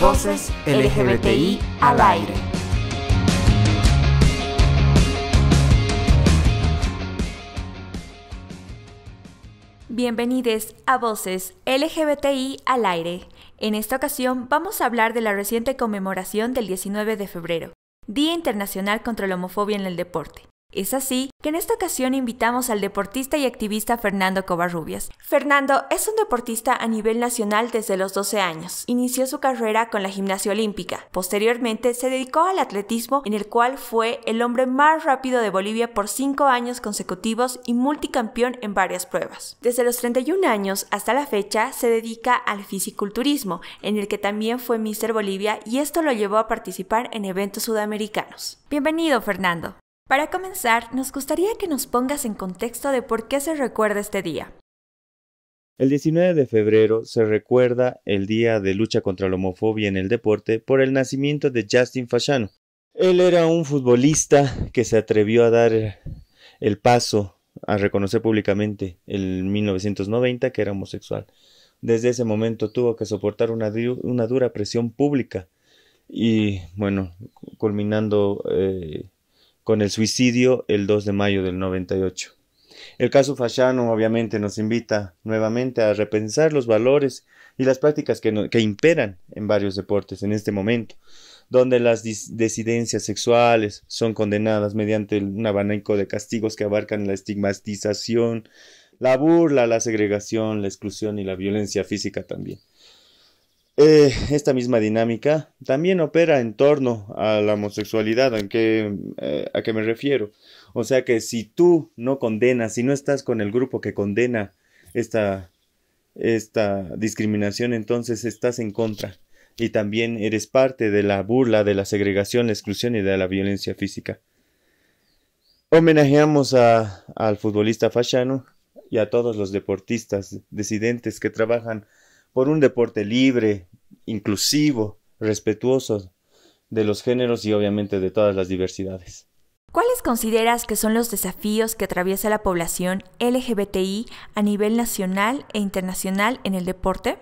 Voces LGBTI al aire. Bienvenidos a Voces LGBTI al aire. En esta ocasión vamos a hablar de la reciente conmemoración del 19 de febrero, Día Internacional contra la Homofobia en el Deporte. Es así que en esta ocasión invitamos al deportista y activista Fernando Covarrubias. Fernando es un deportista a nivel nacional desde los 12 años. Inició su carrera con la gimnasia olímpica. Posteriormente se dedicó al atletismo, en el cual fue el hombre más rápido de Bolivia por 5 años consecutivos y multicampeón en varias pruebas. Desde los 31 años hasta la fecha se dedica al fisiculturismo, en el que también fue Míster Bolivia, y esto lo llevó a participar en eventos sudamericanos. Bienvenido, Fernando. Para comenzar, nos gustaría que nos pongas en contexto de por qué se recuerda este día. El 19 de febrero se recuerda el Día de Lucha contra la Homofobia en el Deporte por el nacimiento de Justin Fashanu. Él era un futbolista que se atrevió a dar el paso a reconocer públicamente en 1990 que era homosexual. Desde ese momento tuvo que soportar una dura presión pública y, culminando con el suicidio el 2 de mayo del 98. El caso Fashanu obviamente nos invita nuevamente a repensar los valores y las prácticas que imperan en varios deportes en este momento, donde las disidencias sexuales son condenadas mediante un abanico de castigos que abarcan la estigmatización, la burla, la segregación, la exclusión y la violencia física también. Esta misma dinámica también opera en torno a la homosexualidad. ¿A qué me refiero? O sea que si tú no condenas, si no estás con el grupo que condena esta discriminación, entonces estás en contra y también eres parte de la burla, de la segregación, la exclusión y de la violencia física. Homenajeamos al futbolista Fashanu y a todos los deportistas disidentes que trabajan por un deporte libre, inclusivo, respetuoso de los géneros y obviamente de todas las diversidades. ¿Cuáles consideras que son los desafíos que atraviesa la población LGBTI a nivel nacional e internacional en el deporte?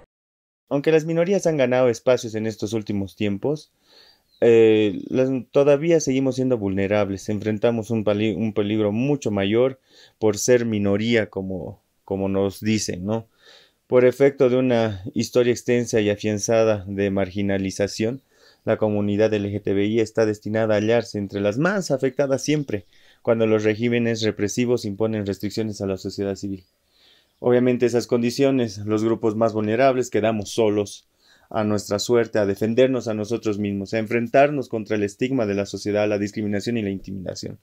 Aunque las minorías han ganado espacios en estos últimos tiempos, todavía seguimos siendo vulnerables. Enfrentamos un peligro mucho mayor por ser minoría, como nos dicen, ¿no? Por efecto de una historia extensa y afianzada de marginalización, la comunidad LGTBI está destinada a hallarse entre las más afectadas siempre, cuando los regímenes represivos imponen restricciones a la sociedad civil. Obviamente esas condiciones, los grupos más vulnerables quedamos solos a nuestra suerte, a defendernos a nosotros mismos, a enfrentarnos contra el estigma de la sociedad, la discriminación y la intimidación.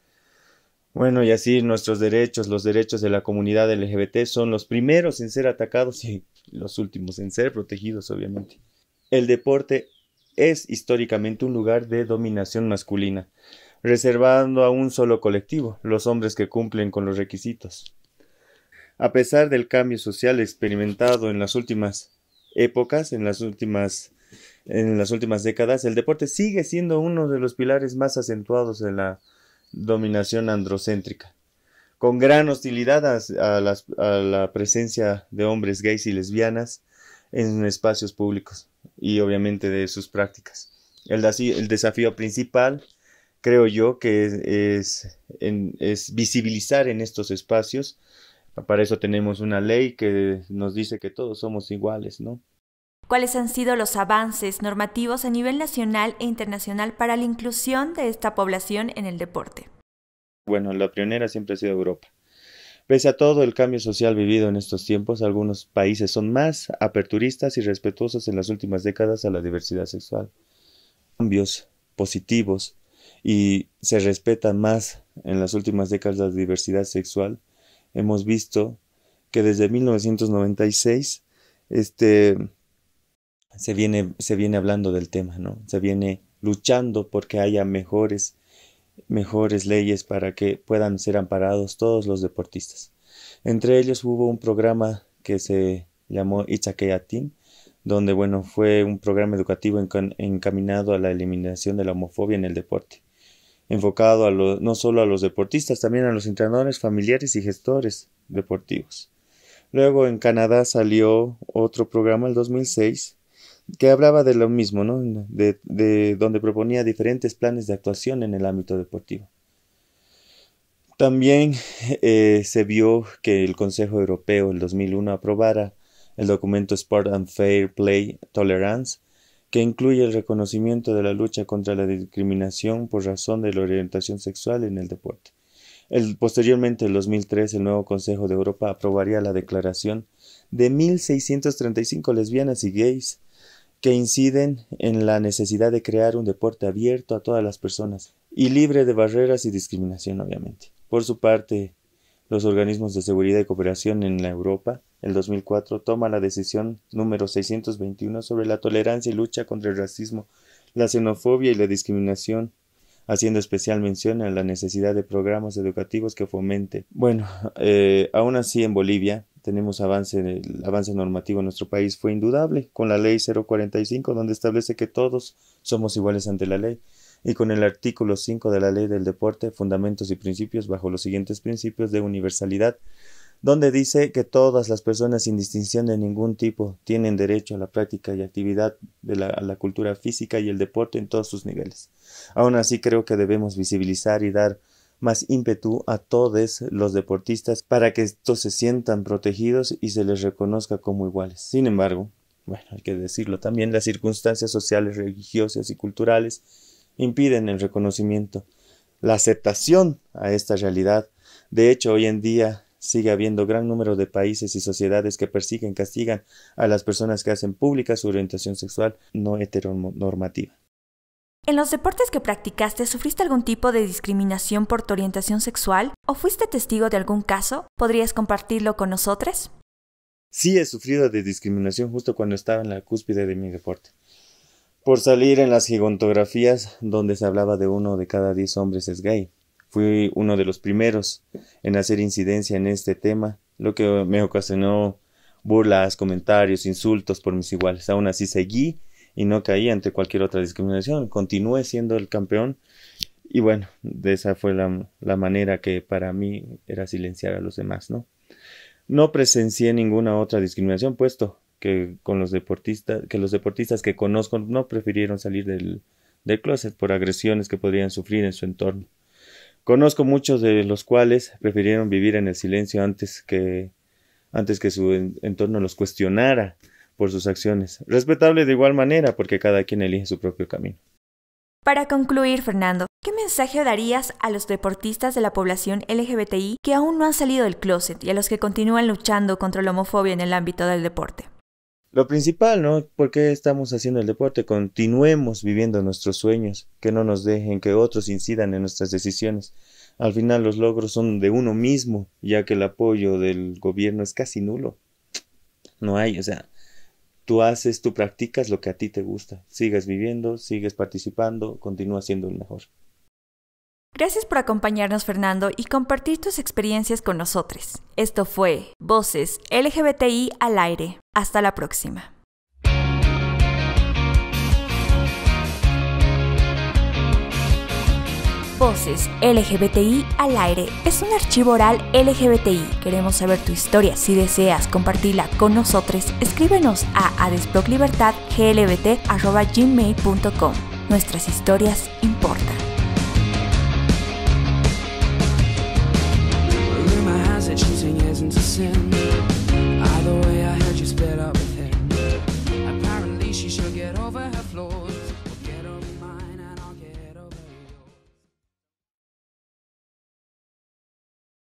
Y así nuestros derechos, los derechos de la comunidad LGBT son los primeros en ser atacados y los últimos en ser protegidos, obviamente. El deporte es históricamente un lugar de dominación masculina, reservando a un solo colectivo, los hombres que cumplen con los requisitos. A pesar del cambio social experimentado en las últimas épocas, en las últimas décadas, el deporte sigue siendo uno de los pilares más acentuados de la dominación androcéntrica, con gran hostilidad a la presencia de hombres gays y lesbianas en espacios públicos y obviamente de sus prácticas. El desafío principal, creo yo, que es visibilizar en estos espacios. Para eso tenemos una ley que nos dice que todos somos iguales, ¿no? ¿Cuáles han sido los avances normativos a nivel nacional e internacional para la inclusión de esta población en el deporte? La pionera siempre ha sido Europa. Pese a todo el cambio social vivido en estos tiempos, algunos países son más aperturistas y respetuosos en las últimas décadas a la diversidad sexual. Cambios positivos y se respeta más en las últimas décadas la diversidad sexual. Hemos visto que desde 1996 se viene hablando del tema, ¿no? Se viene luchando porque haya mejores leyes para que puedan ser amparados todos los deportistas. Entre ellos hubo un programa que se llamó Itzakeatin, donde fue un programa educativo encaminado a la eliminación de la homofobia en el deporte, enfocado no solo a los deportistas, también a los entrenadores, familiares y gestores deportivos. Luego en Canadá salió otro programa, el 2006, que hablaba de lo mismo, ¿no? De donde proponía diferentes planes de actuación en el ámbito deportivo. También se vio que el Consejo Europeo en 2001 aprobara el documento Sport and Fair Play Tolerance, que incluye el reconocimiento de la lucha contra la discriminación por razón de la orientación sexual en el deporte. Posteriormente, en 2003, el nuevo Consejo de Europa aprobaría la declaración de 1.635 lesbianas y gays que inciden en la necesidad de crear un deporte abierto a todas las personas y libre de barreras y discriminación, obviamente. Por su parte, los organismos de seguridad y cooperación en la Europa, el 2004, toma la decisión número 621 sobre la tolerancia y lucha contra el racismo, la xenofobia y la discriminación, haciendo especial mención a la necesidad de programas educativos que fomente. Bueno, aún así en Bolivia tenemos el avance normativo en nuestro país fue indudable, con la ley 045, donde establece que todos somos iguales ante la ley, y con el artículo 5 de la Ley del Deporte, fundamentos y principios bajo los siguientes principios de universalidad, donde dice que todas las personas sin distinción de ningún tipo tienen derecho a la práctica y actividad a la cultura física y el deporte en todos sus niveles. Aún así creo que debemos visibilizar y dar más ímpetu a todos los deportistas para que estos se sientan protegidos y se les reconozca como iguales. Sin embargo, bueno, hay que decirlo también, las circunstancias sociales, religiosas y culturales impiden el reconocimiento, la aceptación a esta realidad. De hecho, hoy en día sigue habiendo gran número de países y sociedades que persiguen, castigan a las personas que hacen pública su orientación sexual no heteronormativa. ¿En los deportes que practicaste sufriste algún tipo de discriminación por tu orientación sexual o fuiste testigo de algún caso? ¿Podrías compartirlo con nosotros? Sí, he sufrido de discriminación justo cuando estaba en la cúspide de mi deporte. Por salir en las gigantografías donde se hablaba de 1 de cada 10 hombres es gay. Fui uno de los primeros en hacer incidencia en este tema, lo que me ocasionó burlas, comentarios, insultos por mis iguales. Aún así seguí y no caí ante cualquier otra discriminación. Continué siendo el campeón y bueno, de esa fue la manera que para mí era silenciar a los demás, ¿no? No presencié ninguna otra discriminación, puesto que los deportistas que conozco no prefirieron salir del closet por agresiones que podrían sufrir en su entorno. Conozco muchos de los cuales prefirieron vivir en el silencio antes que su entorno los cuestionara por sus acciones. Respetable de igual manera, porque cada quien elige su propio camino. Para concluir, Fernando, ¿qué mensaje darías a los deportistas de la población LGBTI que aún no han salido del closet y a los que continúan luchando contra la homofobia en el ámbito del deporte? Lo principal, ¿no? ¿Por qué estamos haciendo el deporte? Continuemos viviendo nuestros sueños, que no nos dejen que otros incidan en nuestras decisiones. Al final los logros son de uno mismo, ya que el apoyo del gobierno es casi nulo. No hay, tú practicas lo que a ti te gusta. Sigues viviendo, sigues participando, continúa siendo el mejor. Gracias por acompañarnos, Fernando, y compartir tus experiencias con nosotros. Esto fue Voces LGBTI al aire. Hasta la próxima. Voces LGBTI al aire es un archivo oral LGBTI. Queremos saber tu historia. Si deseas compartirla con nosotros, escríbenos a adesblog.libertad.glbt@gmail.com. Nuestras historias importan.